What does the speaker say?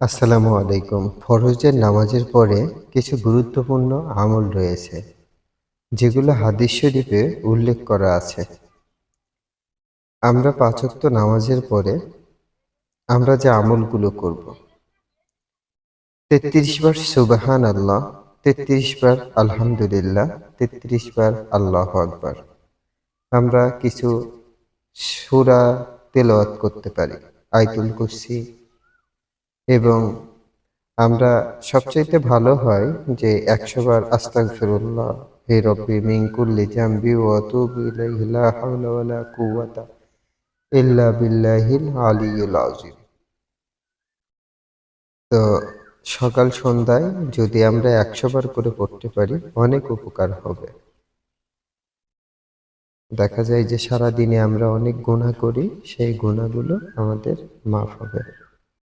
আসসালামু আলাইকুম। ফরজের নামাজের পরে কিছু গুরুত্বপূর্ণ আমল রয়েছে, যেগুলো হাদিস শরীফে উল্লেখ করা আছে। আমরা ৫ ওয়াক্ত নামাজের পরে আমরা যে আমলগুলো করব, ৩৩ বার সুবহানাল্লাহ, ৩৩ বার আলহামদুলিল্লাহ, ৩৩ বার আল্লাহু আকবার। আমরা কিছু সূরা তেলাওয়াত করতে পারি, আয়াতুল কুরসি, এবং আমরা সবচাইতে ভালো হয় যে ১০০ বার আস্তাগফিরুল্লাহ হে রব্বি মিন কুল্লি জামবি ওয়া আতুবু ইলাইহি লা হাওলা ওয়া লা কুওয়াতা ইল্লা বিল্লাহিল আলিয়্যিল আযীম। তো সকাল সন্ধ্যায় যদি আমরা ১০০ বার করে পড়তে পারি, অনেক উপকার হবে। দেখা যায় যে সারাদিনে আমরা অনেক গুনাহ করি, সেই গুনাহগুলো আমাদের মাফ হবে।